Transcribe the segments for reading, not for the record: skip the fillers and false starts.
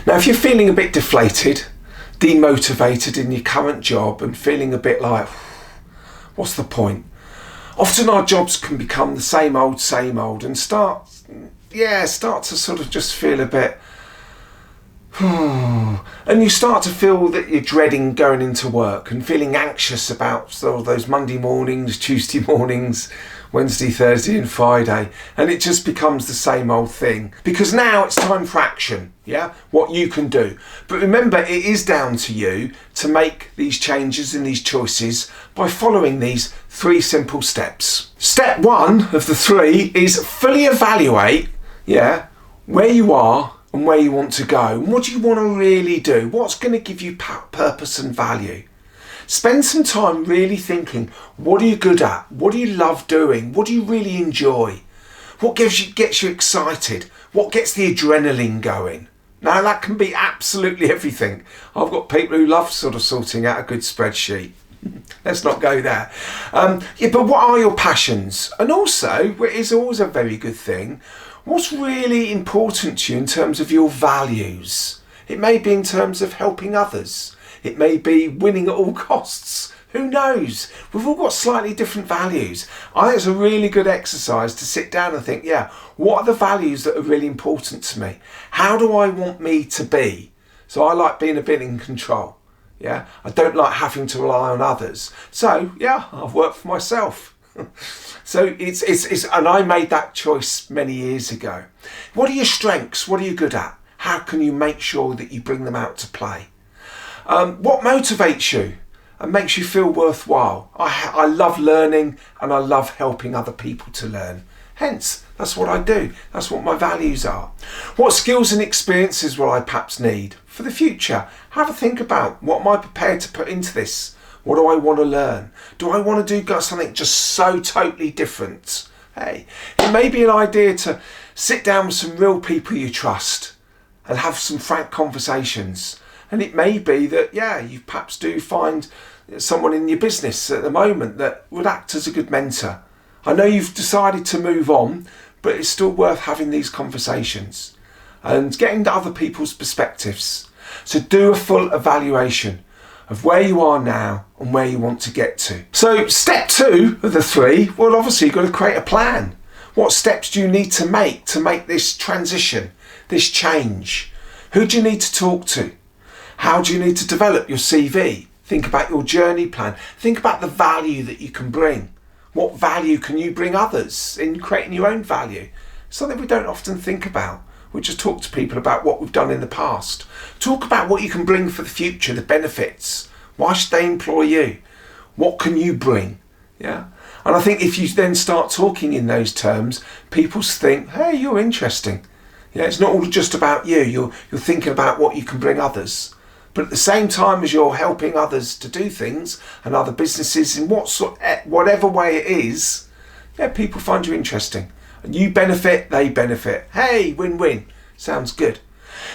Now, if you're feeling a bit deflated, demotivated in your current job and feeling a bit like, what's the point? Often our jobs can become the same old and start to sort of just feel a bit, and you start to feel that you're dreading going into work and feeling anxious about sort of those Monday mornings, Tuesday mornings, Wednesday, Thursday and Friday, and it just becomes the same old thing. Because now it's time for action, what you can do. But remember, it is down to you to make these changes and these choices by following these 3 simple steps. Step 1 of the 3 is fully evaluate, where you are and where you want to go. And what do you want to really do? What's going to give you purpose and value? Spend some time really thinking, what are you good at? What do you love doing? What do you really enjoy? What gets you excited? What gets the adrenaline going? Now that can be absolutely everything. I've got people who love sort of sorting out a good spreadsheet. Let's not go there. But what are your passions? And also, which is always a very good thing, what's really important to you in terms of your values? It may be in terms of helping others. It may be winning at all costs. Who knows? We've all got slightly different values. I think it's a really good exercise to sit down and think, what are the values that are really important to me? How do I want me to be? So I like being a bit in control. I don't like having to rely on others. So I've worked for myself. So it's and I made that choice many years ago. What are your strengths? What are you good at? How can you make sure that you bring them out to play? What motivates you and makes you feel worthwhile? I love learning and I love helping other people to learn. Hence, that's what I do. That's what my values are. What skills and experiences will I perhaps need for the future? Have a think about, what am I prepared to put into this? What do I want to learn? Do I want to do something just so totally different? Hey, it may be an idea to sit down with some real people you trust and have some frank conversations. And it may be that, you perhaps do find someone in your business at the moment that would act as a good mentor. I know you've decided to move on, but it's still worth having these conversations and getting to other people's perspectives. So do a full evaluation of where you are now and where you want to get to. So step 2 of the 3, well, obviously you've got to create a plan. What steps do you need to make this transition, this change? Who do you need to talk to? How do you need to develop your CV? Think about your journey plan. Think about the value that you can bring. What value can you bring others in creating your own value? Something we don't often think about. We just talk to people about what we've done in the past. Talk about what you can bring for the future, the benefits. Why should they employ you? What can you bring? And I think if you then start talking in those terms, people think, hey, you're interesting. It's not all just about you. You're thinking about what you can bring others. But at the same time as you're helping others to do things and other businesses in whatever way it is, people find you interesting. And you benefit, they benefit. Hey, win-win. Sounds good.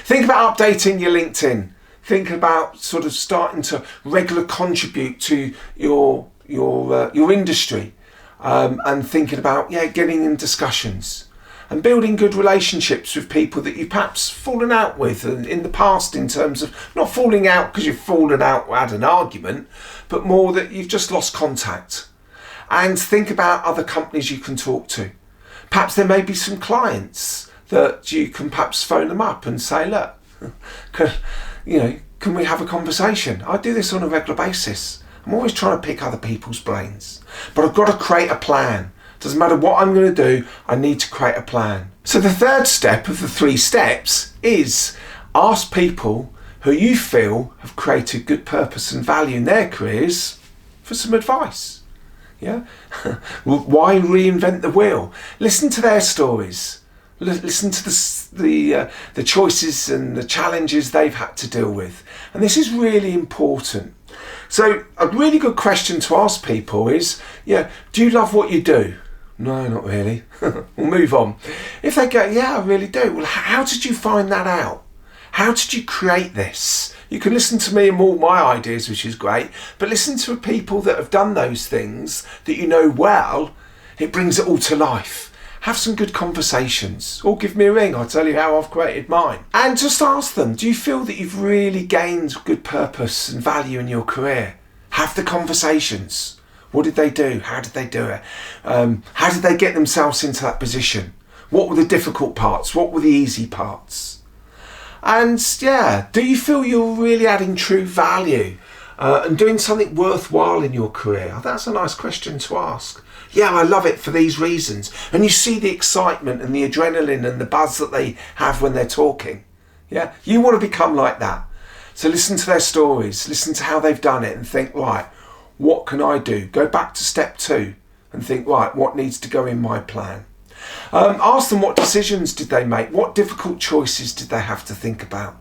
Think about updating your LinkedIn. Think about sort of starting to regularly contribute to your industry, and thinking about getting in discussions and building good relationships with people that you've perhaps fallen out with in the past, in terms of not falling out because you've fallen out or had an argument, but more that you've just lost contact. And think about other companies you can talk to. Perhaps there may be some clients that you can perhaps phone them up and say, look, can we have a conversation? I do this on a regular basis. I'm always trying to pick other people's brains, but I've got to create a plan. Doesn't matter what I'm going to do, I need to create a plan. So the 3rd step of the 3 steps is ask people who you feel have created good purpose and value in their careers for some advice. Why reinvent the wheel? Listen to their stories. Listen to the choices and the challenges they've had to deal with. And this is really important. So a really good question to ask people is, do you love what you do? No, not really. We'll move on. If they go, I really do. Well, how did you find that out? How did you create this? You can listen to me and all my ideas, which is great, but listen to people that have done those things that you know well. It brings it all to life. have some good conversations, or give me a ring, I'll tell you how I've created mine. And just ask them, do you feel that you've really gained good purpose and value in your career? Have the conversations. What did they do? How did they do it? How did they get themselves into that position? What were the difficult parts? What were the easy parts? And yeah, do you feel you're really adding true value and doing something worthwhile in your career? That's a nice question to ask. Yeah, I love it for these reasons. And you see the excitement and the adrenaline and the buzz that they have when they're talking. Yeah, you want to become like that. So listen to their stories, listen to how they've done it and think, right, what can I do? Go back to step 2 and think, right, what needs to go in my plan? Ask them, what decisions did they make? What difficult choices did they have to think about?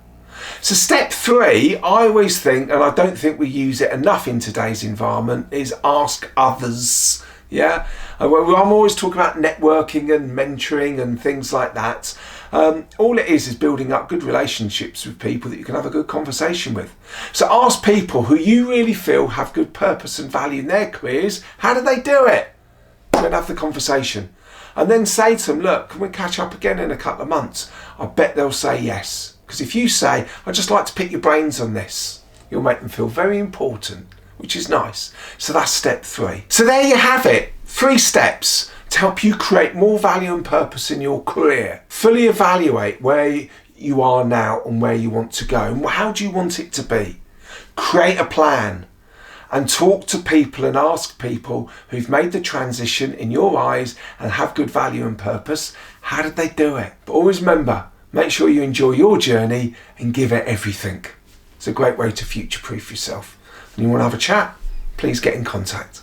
So step 3, I always think, and I don't think we use it enough in today's environment, is ask others. Yeah, I'm always talking about networking and mentoring and things like that. All it is building up good relationships with people that you can have a good conversation with. So ask people who you really feel have good purpose and value in their careers, how do they do it? And have the conversation. And then say to them, look, can we catch up again in a couple of months? I bet they'll say yes. Because if you say, I'd just like to pick your brains on this, you'll make them feel very important, which is nice. So that's step 3. So there you have it. 3 steps to help you create more value and purpose in your career. Fully evaluate where you are now and where you want to go. And how do you want it to be? Create a plan and talk to people and ask people who've made the transition in your eyes and have good value and purpose. How did they do it? But always remember, make sure you enjoy your journey and give it everything. It's a great way to future-proof yourself. And you want to have a chat? Please get in contact.